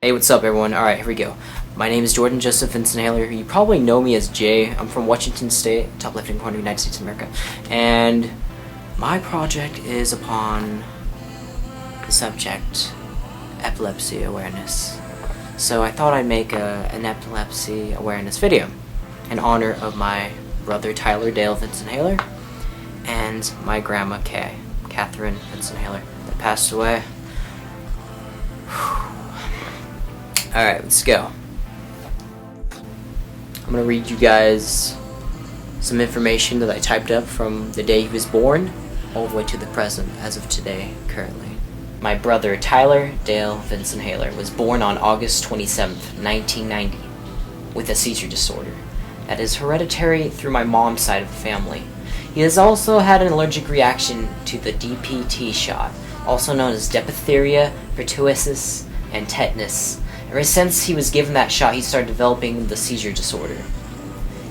Hey, what's up, everyone? Alright, here we go. My name is Jordan Joseph Vinsohaler. You probably know me as Jay. I'm from Washington State, top left-hand corner of the United States of America. And my project is upon the subject, epilepsy awareness. So I thought I'd make an epilepsy awareness video in honor of my brother Tyler Dale Vinsohaler and my grandma Catherine Vinsohaler, that passed away. Alright, let's go. I'm gonna read you guys some information that I typed up from the day he was born all the way to the present, as of today, currently. My brother Tyler Dale Vinsohaler was born on August 27th, 1990, with a seizure disorder that is hereditary through my mom's side of the family. He has also had an allergic reaction to the DPT shot, also known as diphtheria, pertussis, and tetanus. Ever since he was given that shot, he started developing the seizure disorder.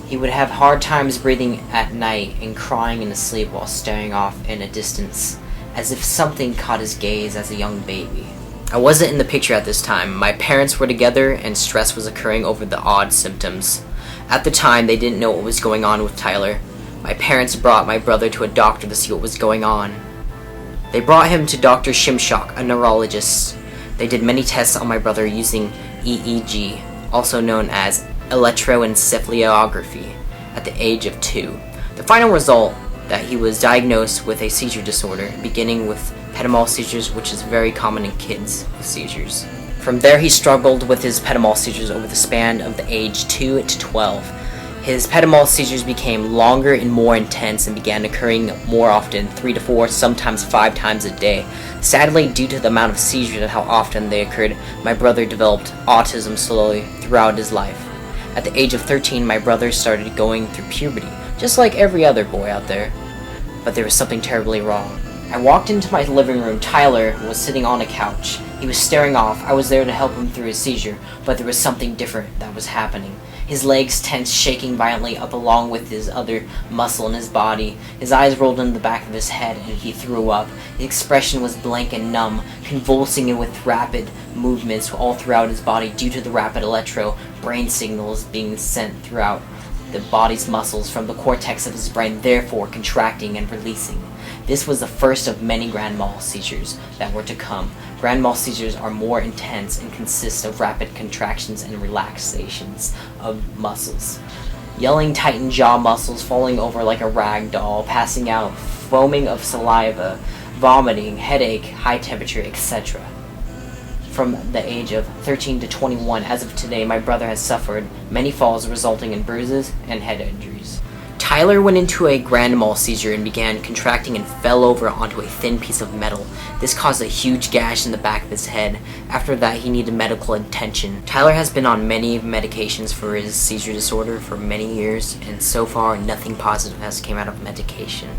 He would have hard times breathing at night and crying in his sleep while staring off in a distance, as if something caught his gaze as a young baby. I wasn't in the picture at this time. My parents were together and stress was occurring over the odd symptoms. At the time, they didn't know what was going on with Tyler. My parents brought my brother to a doctor to see what was going on. They brought him to Dr. Shimshok, a neurologist. They did many tests on my brother using EEG, also known as electroencephalography, at the age of 2. The final result that he was diagnosed with a seizure disorder, beginning with epidemial seizures, which is very common in kids with seizures. From there, he struggled with his epidemial seizures over the span of the age 2 to 12. His epidemial seizures became longer and more intense and began occurring more often, 3 to 4, sometimes 5 times a day. Sadly, due to the amount of seizures and how often they occurred, my brother developed autism slowly throughout his life. At the age of 13, my brother started going through puberty, just like every other boy out there. But there was something terribly wrong. I walked into my living room. Tyler was sitting on a couch. He was staring off. I was there to help him through his seizure, but there was something different that was happening. His legs tensed, shaking violently up along with his other muscle in his body. His eyes rolled in the back of his head and he threw up. His expression was blank and numb, convulsing with rapid movements all throughout his body due to the rapid brain signals being sent throughout the body's muscles from the cortex of his brain, therefore contracting and releasing. This was the first of many grand mal seizures that were to come. Grand mal seizures are more intense and consist of rapid contractions and relaxations of muscles. Yelling, tightened jaw muscles, falling over like a rag doll, passing out, foaming of saliva, vomiting, headache, high temperature, etc. From the age of 13 to 21, as of today, my brother has suffered many falls resulting in bruises and head injuries. Tyler went into a grand mal seizure and began contracting and fell over onto a thin piece of metal. This caused a huge gash in the back of his head. After that, he needed medical attention. Tyler has been on many medications for his seizure disorder for many years, and so far, nothing positive has come out of medication.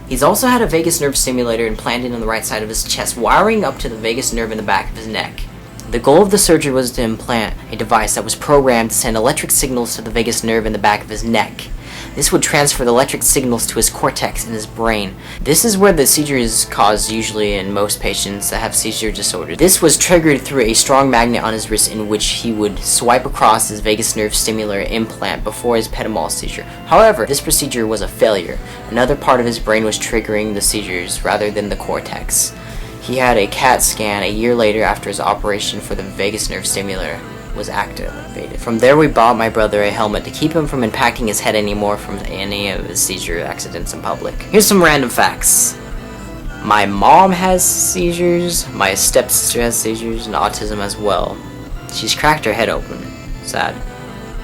He's also had a vagus nerve stimulator implanted on the right side of his chest, wiring up to the vagus nerve in the back of his neck. The goal of the surgery was to implant a device that was programmed to send electric signals to the vagus nerve in the back of his neck. This would transfer the electric signals to his cortex in his brain. This is where the seizure is caused usually in most patients that have seizure disorder. This was triggered through a strong magnet on his wrist in which he would swipe across his vagus nerve stimulator implant before his epidemial seizure. However, this procedure was a failure. Another part of his brain was triggering the seizures rather than the cortex. He had a CAT scan a year later after his operation for the vagus nerve stimulator was activated. From there, we bought my brother a helmet to keep him from impacting his head anymore from any of his seizure accidents in public. Here's some random facts. My mom has seizures, my stepsister has seizures, and autism as well. She's cracked her head open. Sad.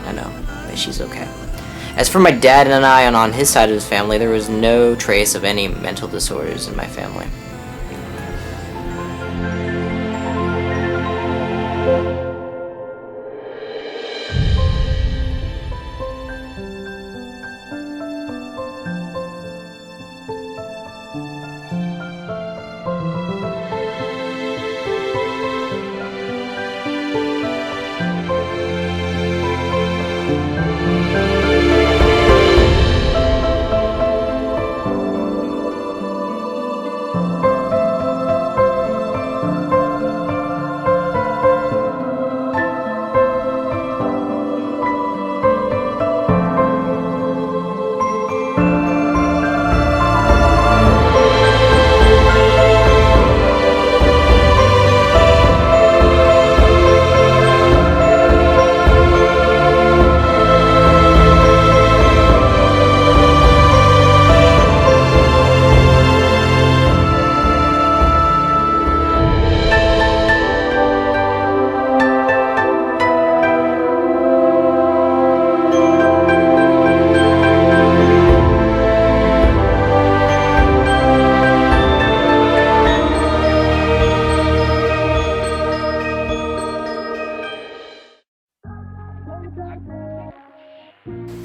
I know, but she's okay. As for my dad and I, and on his side of his family, there was no trace of any mental disorders in my family.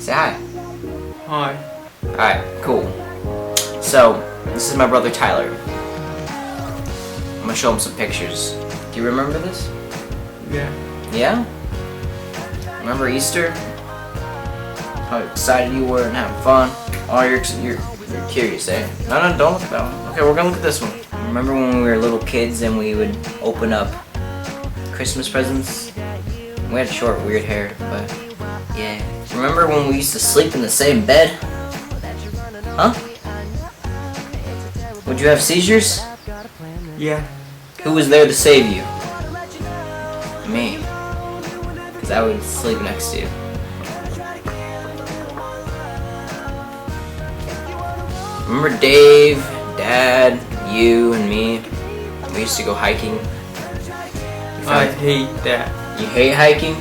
Say hi. Hi. Alright, cool. So, this is my brother Tyler. I'm gonna show him some pictures. Do you remember this? Yeah. Yeah? Remember Easter? How excited you were and having fun? Oh, you're curious, eh? No, don't look at that one. Okay, we're gonna look at this one. Remember when we were little kids and we would open up Christmas presents? We had short, weird hair, but yeah. Remember when we used to sleep in the same bed? Huh? Would you have seizures? Yeah. Who was there to save you? Me. Because I would sleep next to you. Remember Dave, Dad, you, and me? We used to go hiking. I hate that. You hate hiking?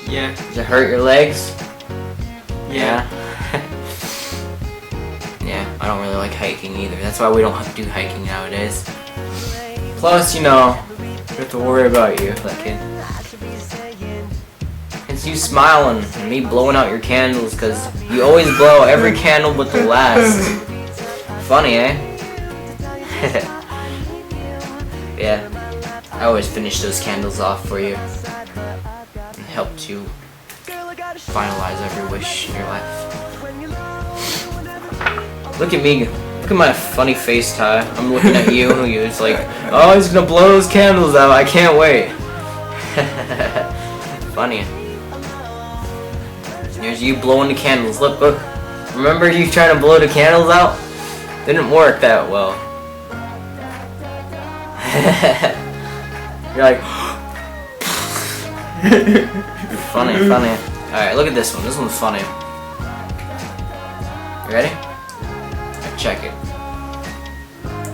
Yeah. Does it hurt your legs? Yeah. Yeah, I don't really like hiking either. That's why we don't do hiking nowadays. Plus, you know, we have to worry about you, that kid. It's you smiling and me blowing out your candles, because you always blow every candle but the last. Funny, eh? Yeah, I always finish those candles off for you and helped you finalize every wish in your life. Look at me. Look at my funny face, Ty. I'm looking at you. It's like, oh, he's gonna blow those candles out. I can't wait. Funny. Here's you blowing the candles. Look, look. Remember you trying to blow the candles out? Didn't work that well. You're like, funny. Alright, look at this one. This one's funny. You ready? Check it.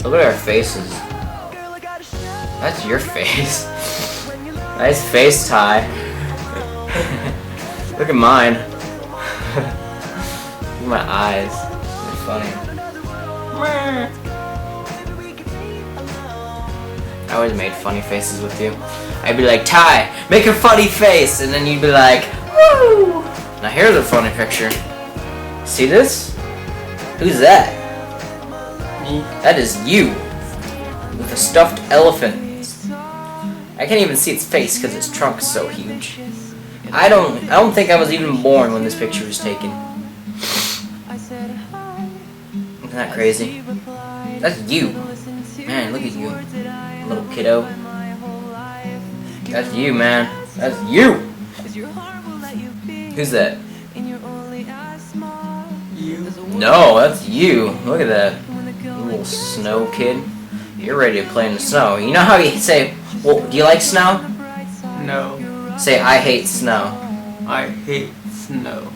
Look at our faces. That's your face. Nice face, Ty. Look at mine. Look at my eyes. They're funny. I always made funny faces with you. I'd be like, Ty, make a funny face, and then you'd be like, woo! Now here's a funny picture. See this? Who's that? Me. That is you, with a stuffed elephant. I can't even see its face because its trunk is so huge. I don't think I was even born when this picture was taken. Isn't that crazy? That's you. Man, look at you, little kiddo. That's you, man. That's you. Who's that? You. No, that's you. Look at that. You little snow kid. You're ready to play in the snow. You know how you say, well, do you like snow? No. Say, I hate snow. I hate snow.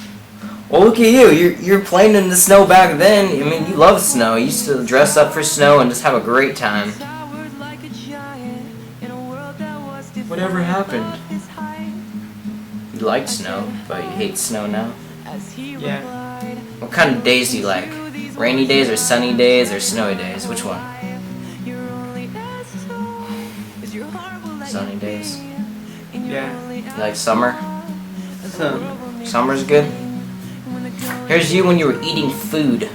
Well, look at you. You're playing in the snow back then. I mean, you love snow. You used to dress up for snow and just have a great time. Whatever happened? You liked snow, but you hate snow now. Yeah. What kind of days do you like? Rainy days or sunny days or snowy days? Which one? Sunny days. Yeah. You like summer? Some. Summer's good. Here's you when you were eating food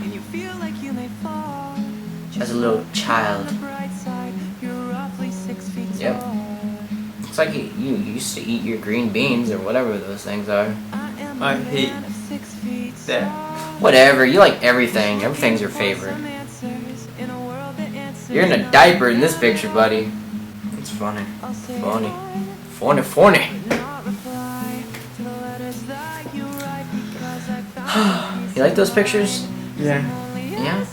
as a little child. Yep. Looks like you used to eat your green beans or whatever those things are. I hate that. Whatever, you like everything. Everything's your favorite. You're in a diaper in this picture, buddy. It's funny. Funny. You like those pictures? Yeah. Yeah?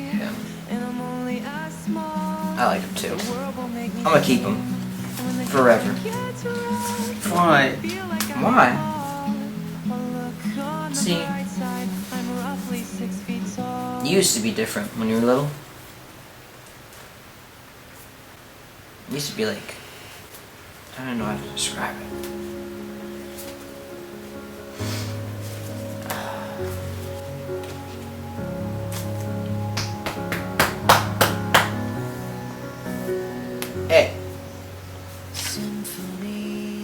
Yeah. I like them too. I'm gonna keep them. Forever. Why? Why? See, you used to be different when you were little. You used to be like, I don't know how to describe it. Hey.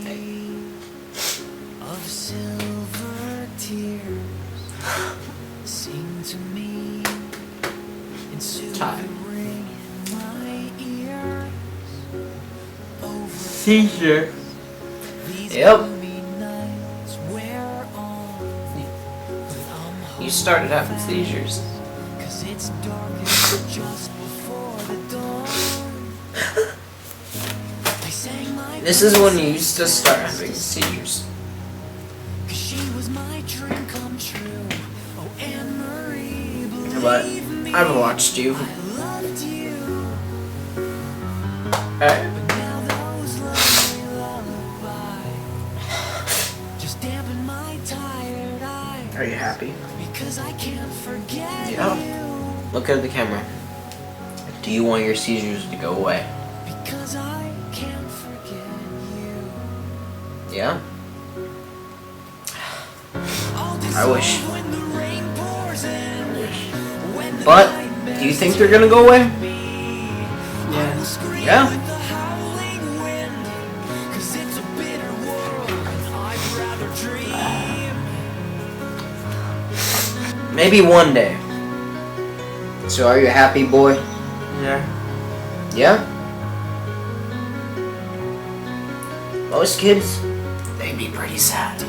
Hey. seizure. Yep. You started having seizures. This is when you used to start having seizures. But I've watched you. Alright. Are you happy? Yeah. Look at the camera. Do you want your seizures to go away? Yeah? I wish. But, do you think they're gonna go away? Yeah. Yeah? Maybe one day. So are you happy, boy? Yeah. Yeah? Most kids, they'd be pretty sad.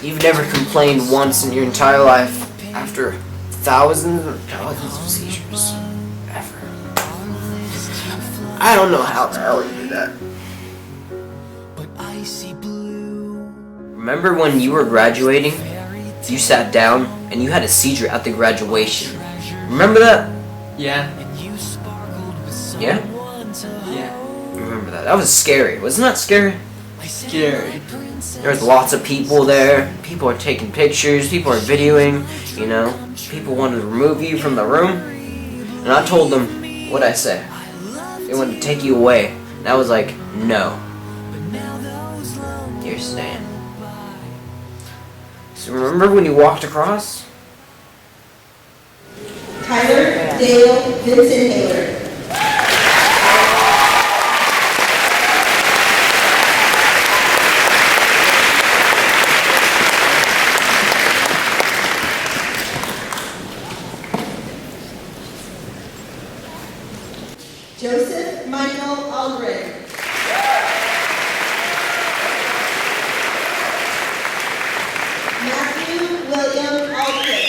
You've never complained once in your entire life after thousands and thousands of seizures. Ever. I don't know how the hell you did that. Remember when you were graduating? You sat down and you had a seizure at the graduation. Remember that? Yeah. Yeah? Yeah. Remember that. That was scary. Wasn't that scary? Scary. There was lots of people there. People are taking pictures. People are videoing. You know, people wanted to remove you from the room. And I told them, what'd I say? They wanted to take you away. And I was like, no. You're staying. So remember when you walked across? Tyler Vinsohaler. Joseph Michael Aldred. Matthew William Aldred.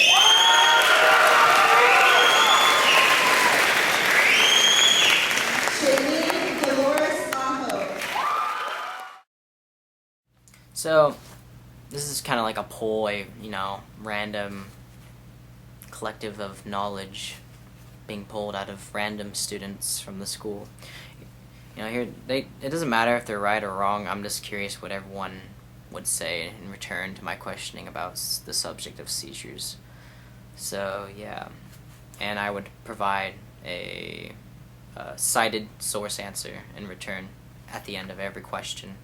Shailene Dolores Aho. So, this is kind of like a poll, random collective of knowledge being pulled out of random students from the school. It doesn't matter if they're right or wrong. I'm just curious what everyone would say in return to my questioning about the subject of seizures. So, yeah. And I would provide a cited source answer in return at the end of every question.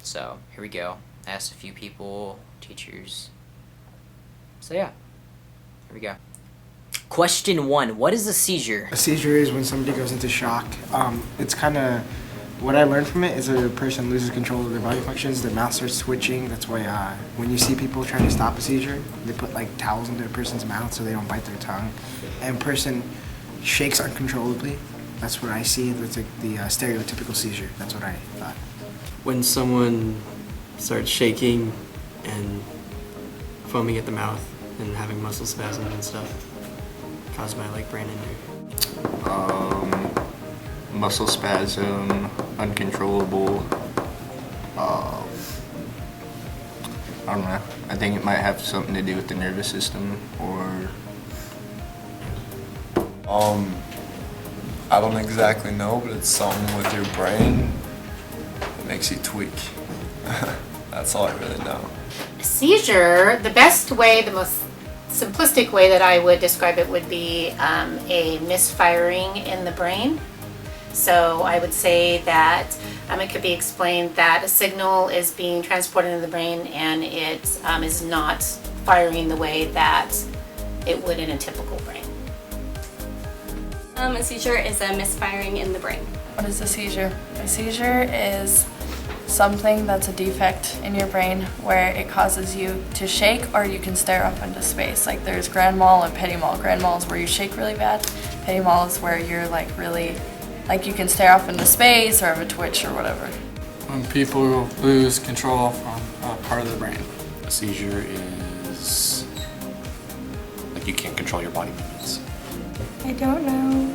So, here we go. I asked a few people, teachers. So, yeah. Here we go. Question 1. What is a seizure? A seizure is when somebody goes into shock. It's kind of, what I learned from it is a person loses control of their body functions, their mouth starts twitching. That's why when you see people trying to stop a seizure, they put like towels into a person's mouth so they don't bite their tongue. And person shakes uncontrollably. That's what I see. That's like the stereotypical seizure. That's what I thought. When someone starts shaking and foaming at the mouth and having muscle spasms and stuff caused by like brain injury. Muscle spasm, uncontrollable. I don't know. I think it might have something to do with the nervous system, or I don't exactly know, but it's something with your brain that makes you tweak. That's all I really know. Seizure, the best way, the most simplistic way that I would describe it would be a misfiring in the brain. So I would say that it could be explained that a signal is being transported in the brain and it is not firing the way that it would in a typical brain. A seizure is a misfiring in the brain. What is a seizure? A seizure is something that's a defect in your brain where it causes you to shake, or you can stare up into space. Like there's grand mal and petit mal. Grand mal is where you shake really bad. Petit mal is where you're like really Like you can stare off into space or have a twitch or whatever. When people lose control from a part of their brain. A seizure is like you can't control your body movements. I don't know.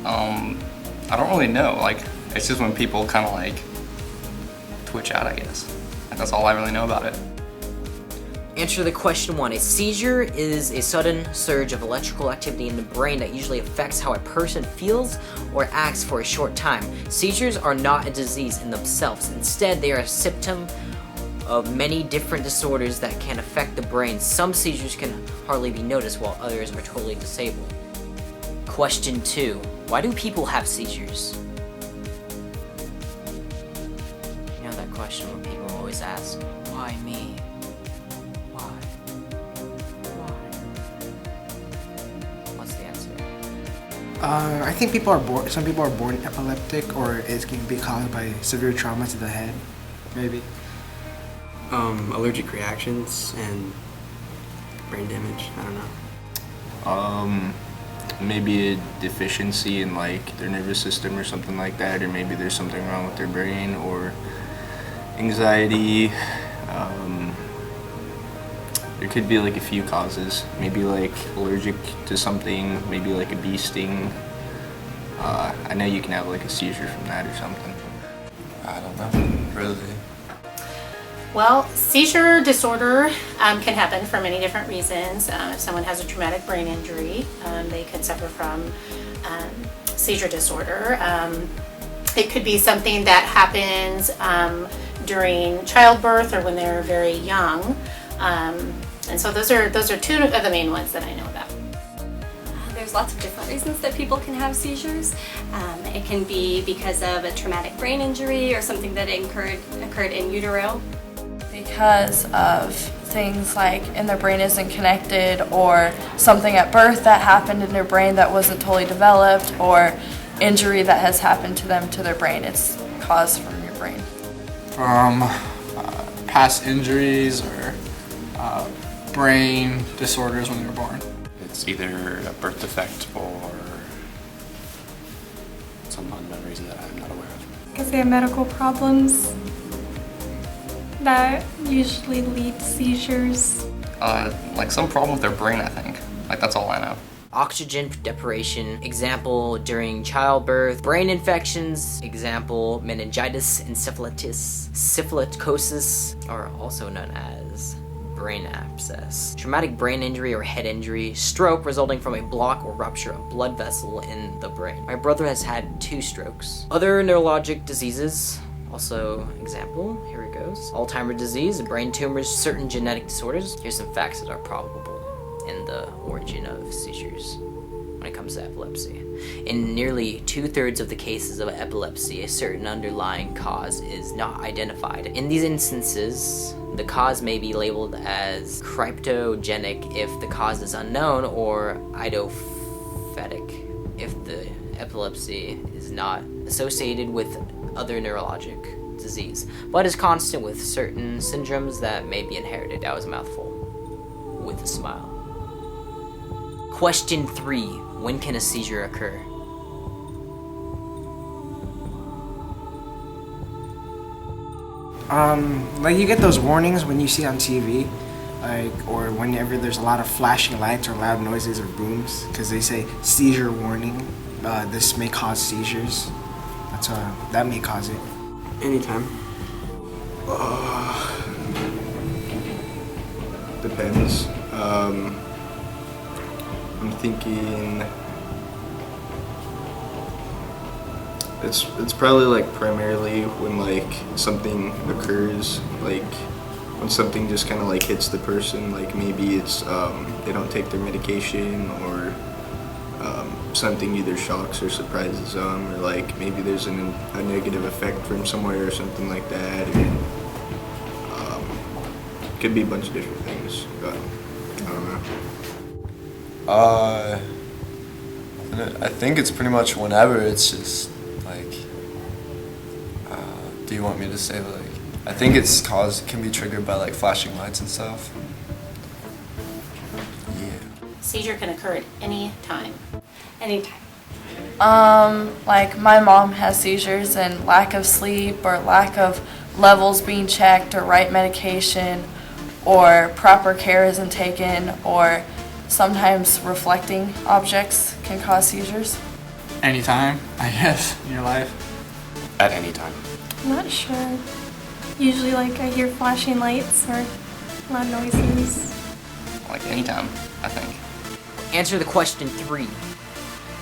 I don't really know. Like, it's just when people kind of like twitch out, I guess. Like, that's all I really know about it. Answer to question 1. A seizure is a sudden surge of electrical activity in the brain that usually affects how a person feels or acts for a short time. Seizures are not a disease in themselves. Instead, they are a symptom of many different disorders that can affect the brain. Some seizures can hardly be noticed, while others are totally disabled. Question 2. Why do people have seizures? You know that question where people always ask, why me? Why? What's the answer? I think some people are born epileptic, or it can be caused by severe trauma to the head, maybe. Allergic reactions and brain damage, I don't know. Maybe a deficiency in like their nervous system or something like that, or maybe there's something wrong with their brain, or anxiety. There could be like a few causes, maybe like allergic to something, maybe like a bee sting. I know you can have like a seizure from that or something. I don't know, really. Well, seizure disorder can happen for many different reasons. If someone has a traumatic brain injury, they could suffer from seizure disorder. It could be something that happens during childbirth or when they're very young. And so those are two of the main ones that I know about. There's lots of different reasons that people can have seizures. It can be because of a traumatic brain injury or something that occurred in utero. Because of things like in their brain isn't connected, or something at birth that happened in their brain that wasn't totally developed, or injury that has happened to them to their brain. It's caused from your brain. From past injuries or brain disorders when they were born. It's either a birth defect or some unknown reason that I'm not aware of. Because they have medical problems that usually lead to seizures. Like some problem with their brain, I think. Like, that's all I know. Oxygen deprivation, example during childbirth. Brain infections, example meningitis, encephalitis, syphiliticosis, are also known as brain abscess. Traumatic brain injury or head injury. Stroke resulting from a block or rupture of blood vessel in the brain. My brother has had 2 strokes. Other neurologic diseases, also example, here it goes. Alzheimer's disease, brain tumors, certain genetic disorders. Here's some facts that are probable in the origin of seizures when it comes to epilepsy. In nearly 2/3 of the cases of epilepsy, a certain underlying cause is not identified. In these instances, the cause may be labeled as cryptogenic if the cause is unknown, or idiopathic if the epilepsy is not associated with other neurologic disease, but is constant with certain syndromes that may be inherited. That was a mouthful with a smile. Question 3. When can a seizure occur? Like you get those warnings when you see on TV, like, or whenever there's a lot of flashing lights or loud noises or booms, because they say seizure warning. This may cause seizures. That may cause it. Anytime. Depends. I'm thinking it's probably like primarily when like something occurs, like when something just kind of like hits the person, like maybe it's they don't take their medication, or something either shocks or surprises them, or like maybe there's a negative effect from somewhere or something like that. And, could be a bunch of different things, but I don't know. I think it's pretty much whenever. It's just like, do you want me to say like? I think can be triggered by like flashing lights and stuff. Yeah. Seizure can occur at any time. Anytime. Like my mom has seizures, and lack of sleep or lack of levels being checked or right medication or proper care isn't taken, or sometimes reflecting objects can cause seizures. Anytime, I guess, in your life. At any time. I'm not sure. Usually like I hear flashing lights or loud noises. Like anytime, I think. Answer the question 3.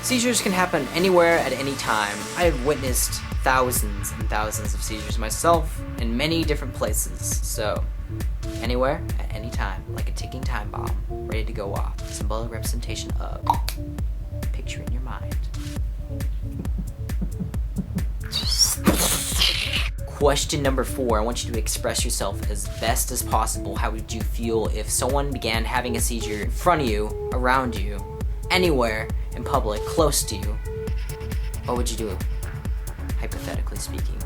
Seizures can happen anywhere at any time. I have witnessed thousands and thousands of seizures myself in many different places. So, anywhere at any time, like a ticking time bomb, ready to go off. Symbolic representation of. Picture in your mind. Question number 4. I want you to express yourself as best as possible. How would you feel if someone began having a seizure in front of you, around you, anywhere, in public, close to you? What would you do, hypothetically speaking?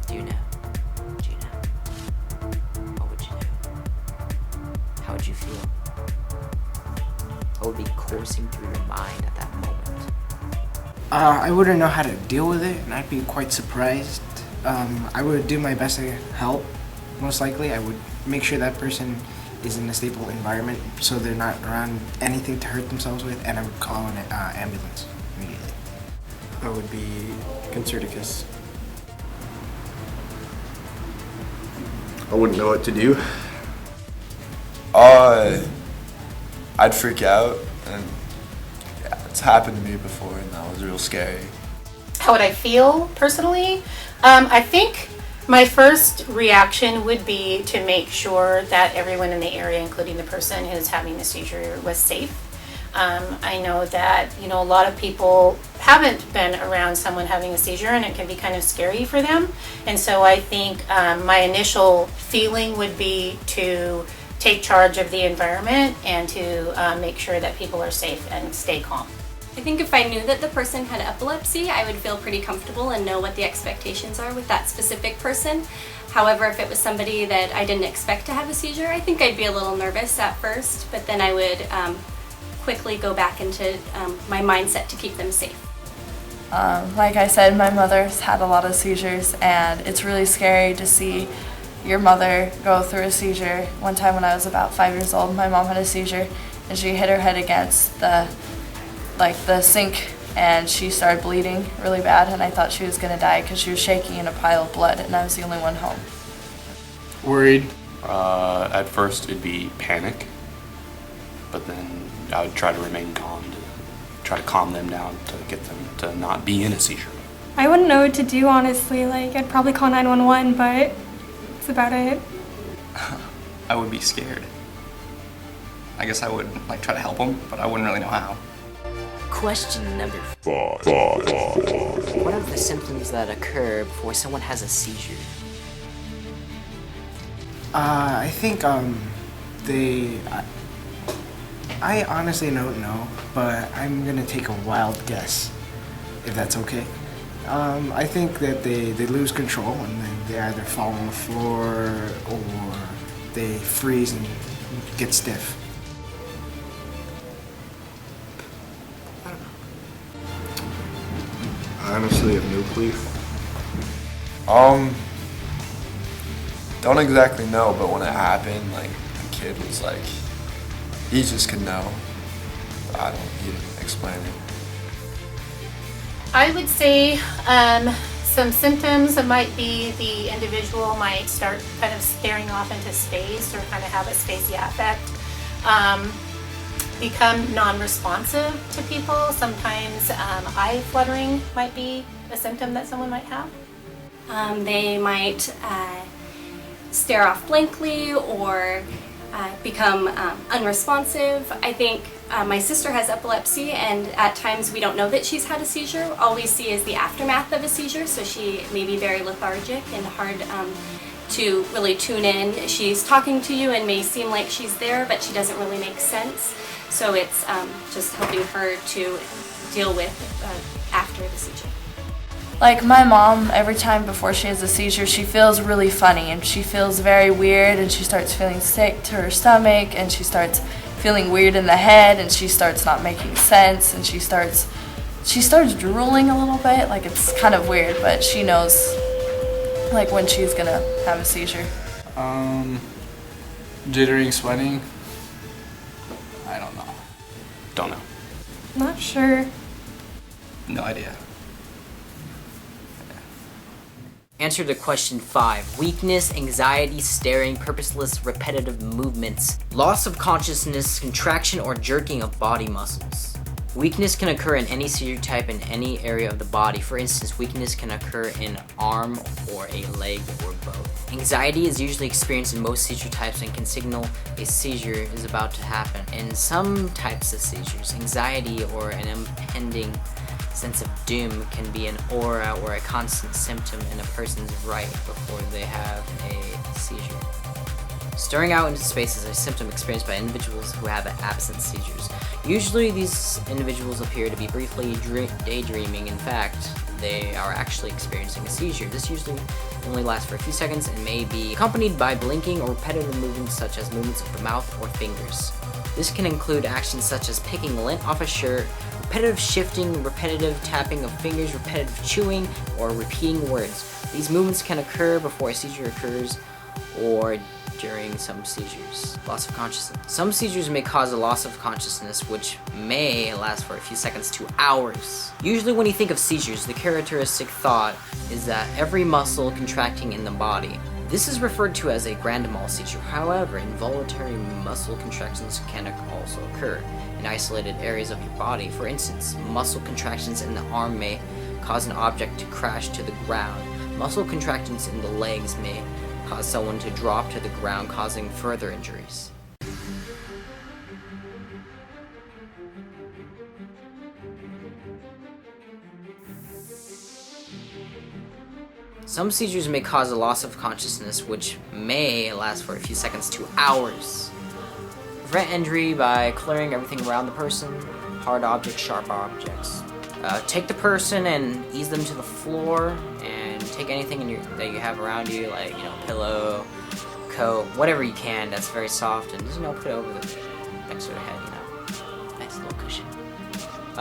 Do you know? Do you know? What would you do? How would you feel? What would be coursing through your mind at that moment? I wouldn't know how to deal with it, and I'd be quite surprised. I would do my best to help. Most likely, I would make sure that person is in a stable environment so they're not around anything to hurt themselves with, and I would call an ambulance immediately. I would be Concerticus. I wouldn't know what to do. I'd freak out, and yeah, it's happened to me before, and that was real scary. How would I feel personally? I think my first reaction would be to make sure that everyone in the area, including the person who's having the seizure, was safe. I know that, a lot of people haven't been around someone having a seizure, and it can be kind of scary for them. And so I think my initial feeling would be to take charge of the environment and to make sure that people are safe and stay calm. I think if I knew that the person had epilepsy, I would feel pretty comfortable and know what the expectations are with that specific person. However, if it was somebody that I didn't expect to have a seizure, I think I'd be a little nervous at first, but then I would quickly go back into my mindset to keep them safe. Like I said, my mother's had a lot of seizures, and it's really scary to see your mother go through a seizure. One time when I was about 5 years old, my mom had a seizure, and she hit her head against the sink, and she started bleeding really bad, and I thought she was gonna die because she was shaking in a pile of blood, and I was the only one home. Worried. At first it'd be panic, but then I would try to remain calm, to try to calm them down, to get them to not be in a seizure. I wouldn't know what to do, honestly. I'd probably call 911, but that's about it. I would be scared. I guess I would try to help them, but I wouldn't really know how. Question number 5. What are the symptoms that occur before someone has a seizure? I think I honestly don't know, but I'm gonna take a wild guess, if that's okay. I think that they lose control, and then they either fall on the floor or they freeze and get stiff. I honestly have no clue. Don't exactly know, but when it happened, the kid was he just could know. He didn't explain it. I would say some symptoms might be the individual might start kind of staring off into space or kind of have a spacey affect. Become non-responsive to people. Sometimes eye fluttering might be a symptom that someone might have. They might stare off blankly or become unresponsive. I think my sister has epilepsy, and at times we don't know that she's had a seizure. All we see is the aftermath of a seizure, so she may be very lethargic and hard to really tune in. She's talking to you and may seem like she's there, but she doesn't really make sense. So it's just helping her to deal with after the seizure. Like my mom, every time before she has a seizure, she feels really funny, and she feels very weird, and she starts feeling sick to her stomach, and she starts feeling weird in the head, and she starts not making sense, and she starts drooling a little bit. Like, it's kind of weird, but she knows like when she's gonna have a seizure. Jittering, sweating. I don't know. Don't know. Not sure. No idea. Answer to question 5. Weakness, anxiety, staring, purposeless, repetitive movements, loss of consciousness, contraction or jerking of body muscles. Weakness can occur in any seizure type in any area of the body. For instance, weakness can occur in arm or a leg or both. Anxiety is usually experienced in most seizure types and can signal a seizure is about to happen. In some types of seizures, anxiety or an impending sense of doom can be an aura or a constant symptom in a person's right before they have a seizure. Staring out into space is a symptom experienced by individuals who have absent seizures. Usually these individuals appear to be briefly daydreaming. In fact, they are actually experiencing a seizure. This usually only lasts for a few seconds and may be accompanied by blinking or repetitive movements such as movements of the mouth or fingers. This can include actions such as picking lint off a shirt, repetitive shifting, repetitive tapping of fingers, repetitive chewing, or repeating words. These movements can occur before a seizure occurs or during some seizures. Loss of consciousness. Some seizures may cause a loss of consciousness, which may last for a few seconds to hours. Usually when you think of seizures, the characteristic thought is that every muscle contracting in the body. This is referred to as a grand mal seizure. However, involuntary muscle contractions can also occur in isolated areas of your body. For instance, muscle contractions in the arm may cause an object to crash to the ground. Muscle contractions in the legs may cause someone to drop to the ground, causing further injuries. Some seizures may cause a loss of consciousness, which may last for a few seconds to hours. Prevent injury by clearing everything around the person, hard objects, sharp objects. Take the person and ease them to the floor, and take anything that you have around you, like, pillow, coat, whatever you can that's very soft, and just, put it over next to their head, nice little cushion.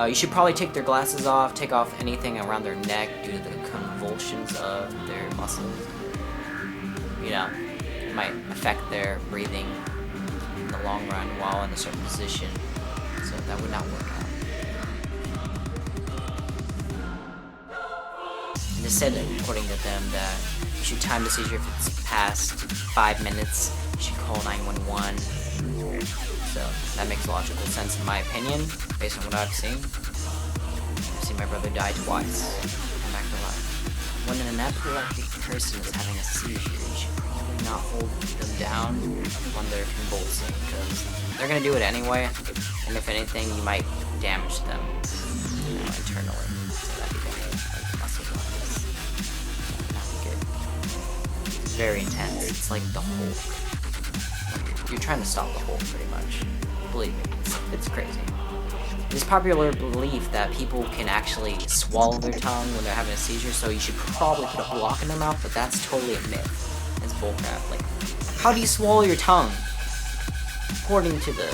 You should probably take their glasses off, take off anything around their neck due to the convulsions of their muscles. It might affect their breathing in the long run while in a certain position, so that would not work out. And it said, according to them, that you should time the seizure if it's past 5 minutes. You should call 911. So that makes logical sense in my opinion, based on what I've seen. I've seen my brother die twice, come back to life. When an epileptic person is having a seizure, you should probably not hold them down when they're convulsing, because they're going to do it anyway, and if anything, you might damage them internally. So that'd be bad, like muscle blocks. Not good. It's very intense. It's like the Hulk. You're trying to stop the Hulk, pretty much. Believe me, it's crazy. There's popular belief that people can actually swallow their tongue when they're having a seizure, so you should probably put a block in their mouth, but that's totally a myth. It's bullcrap. Like, how do you swallow your tongue? According to the,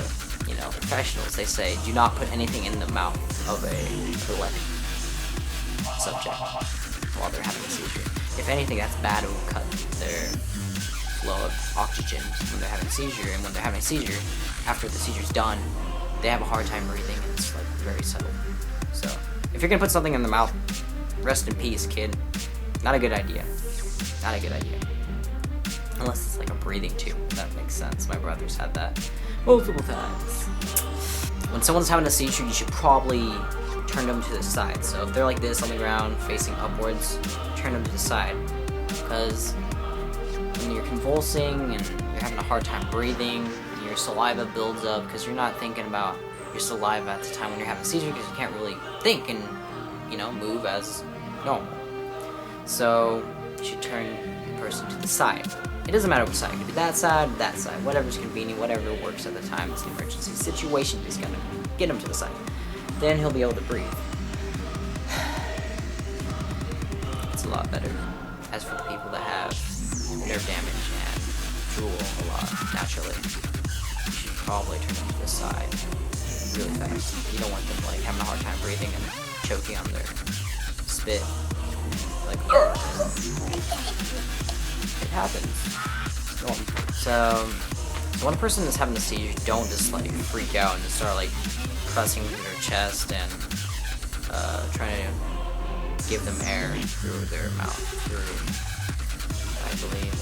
professionals, they say, do not put anything in the mouth of a epileptic subject while they're having a seizure. If anything, that's bad. It will cut their flow of oxygen when they're having a seizure, and when they're having a seizure, after the seizure's done, they have a hard time breathing, and it's like very subtle. So, if you're gonna put something in the mouth, rest in peace, kid. Not a good idea. Not a good idea. Unless it's like a breathing tube, that makes sense. My brother's had that multiple times. When someone's having a seizure, you should probably turn them to the side. So if they're like this on the ground, facing upwards, turn them to the side. Because when you're convulsing and you're having a hard time breathing, your saliva builds up because you're not thinking about your saliva at the time when you're having a seizure, because you can't really think and, move as normal. So you should turn the person to the side. It doesn't matter which side. It could be that side, whatever's convenient, whatever works at the time. It's an emergency situation. Just gotta get him to the side. Then he'll be able to breathe. It's a lot better. As for the people that have nerve damage and drool a lot naturally, you should probably turn them to the side really fast. You don't want them like having a hard time breathing and choking on their spit. Like, it happens. So when a person is having a seizure, don't just like freak out and just start like pressing their chest and trying to give them air through their mouth, through, I believe,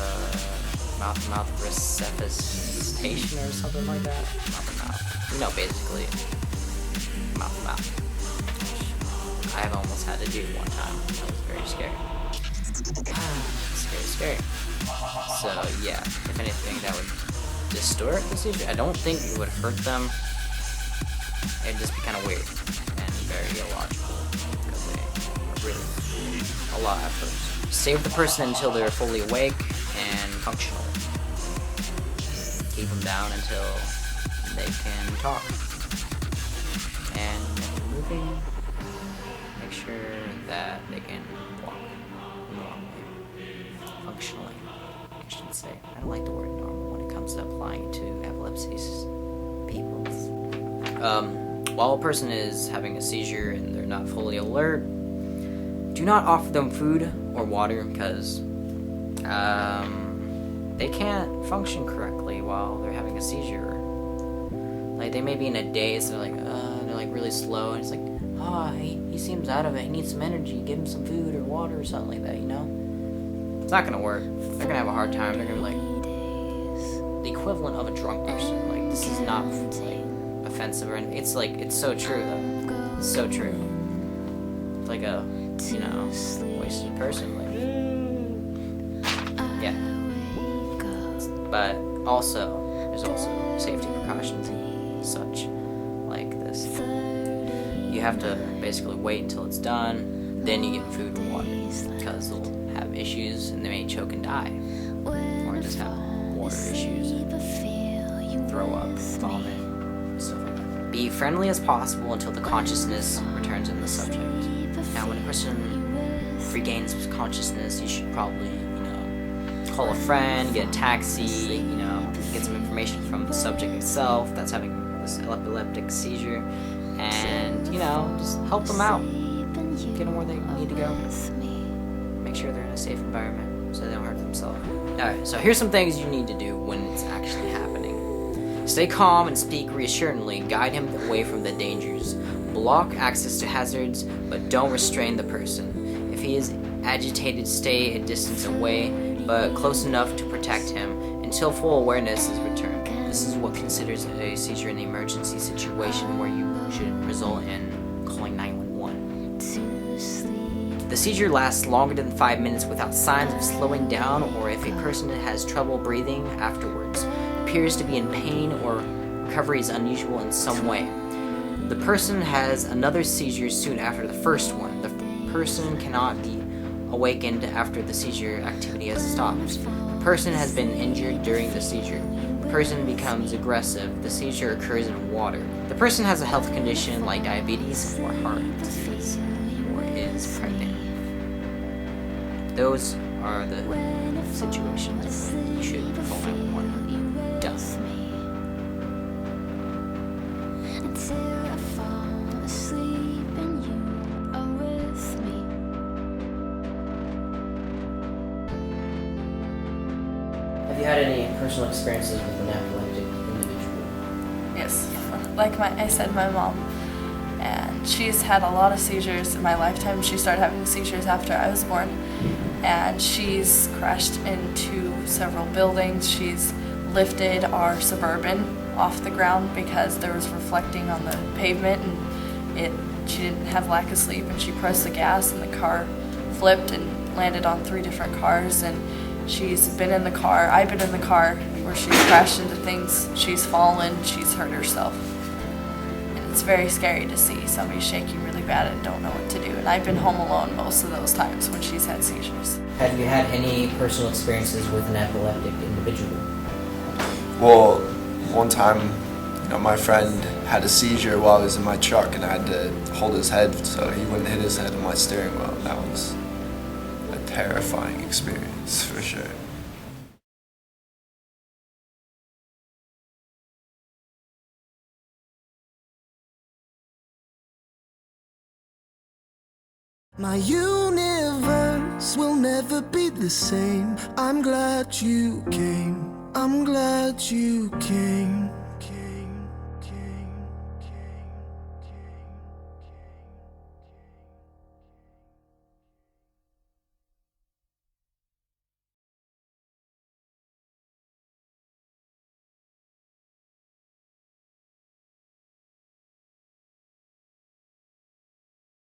mouth-to-mouth resuscitation or something like that. Mouth-to-mouth. You know, basically, mouth-to-mouth. I have almost had to do one time. That was very scary. Scary. So yeah, if anything, that would distort the seizure. I don't think it would hurt them. It'd just be kind of weird and very illogical because they are really a lot at first. Stay with the person until they're fully awake and functional. Keep them down until they can talk. And if they're moving, make sure that they can walk normally, functionally, I should say. I don't like the word normal when it comes to applying to epilepsy people. While a person is having a seizure and they're not fully alert, do not offer them food or water because they can't function correctly while they're having a seizure. Like, they may be in a daze, they're like really slow, and it's like, he seems out of it, he needs some energy, give him some food or water or something like that, you know? It's not gonna work. They're gonna have a hard time. They're gonna be like the equivalent of a drunk person. Like, this is not like offensive or anything. It's like, it's so true though. It's so true. It's like a, you know, wasted person. Like, yeah. But also, there's also safety precautions and such like this. You have to basically wait until it's done, then you get food and water because they'll have issues and they may choke and die, or just have water issues and throw up, vomit, stuff like that. Be friendly as possible until the consciousness returns in the subject. Now, when a person regains consciousness, you should probably, call a friend, get a taxi, get some information from the subject itself that's having this epileptic seizure, and, just help them out. Get them where they need to go. Make sure they're in a safe environment so they don't hurt themselves. Alright, so here's some things you need to do when it's actually happening. Stay calm and speak reassuringly. Guide him away from the dangers. Block access to hazards, but don't restrain the person. If he is agitated, stay a distance away, but close enough to protect him until full awareness is returned. This is what considers a seizure in the emergency situation where you should result in calling 911. The seizure lasts longer than 5 minutes without signs of slowing down, or if a person has trouble breathing afterwards, appears to be in pain, or recovery is unusual in some way. The person has another seizure soon after the first one. The person cannot be awakened after the seizure activity has stopped. The person has been injured during the seizure. The person becomes aggressive. The seizure occurs in water. The person has a health condition like diabetes or heart disease, or is pregnant. Those are the situations where you should call 911. Done. Have you had any personal experiences with an epileptic individual? Yes, like I said, my mom, and she's had a lot of seizures in my lifetime. She started having seizures after I was born, and she's crashed into several buildings. She's lifted our Suburban off the ground because there was reflecting on the pavement, and she didn't have lack of sleep, and she pressed the gas and the car flipped and landed on 3 different cars. And she's been in the car, I've been in the car where she's crashed into things, she's fallen, she's hurt herself. And it's very scary to see somebody shaking really bad and don't know what to do. And I've been home alone most of those times when she's had seizures. Have you had any personal experiences with an epileptic individual? Well, one time, my friend had a seizure while he was in my truck, and I had to hold his head so he wouldn't hit his head on my steering wheel. That was a terrifying experience, for sure. My universe will never be the same. I'm glad you came. I'm glad you came.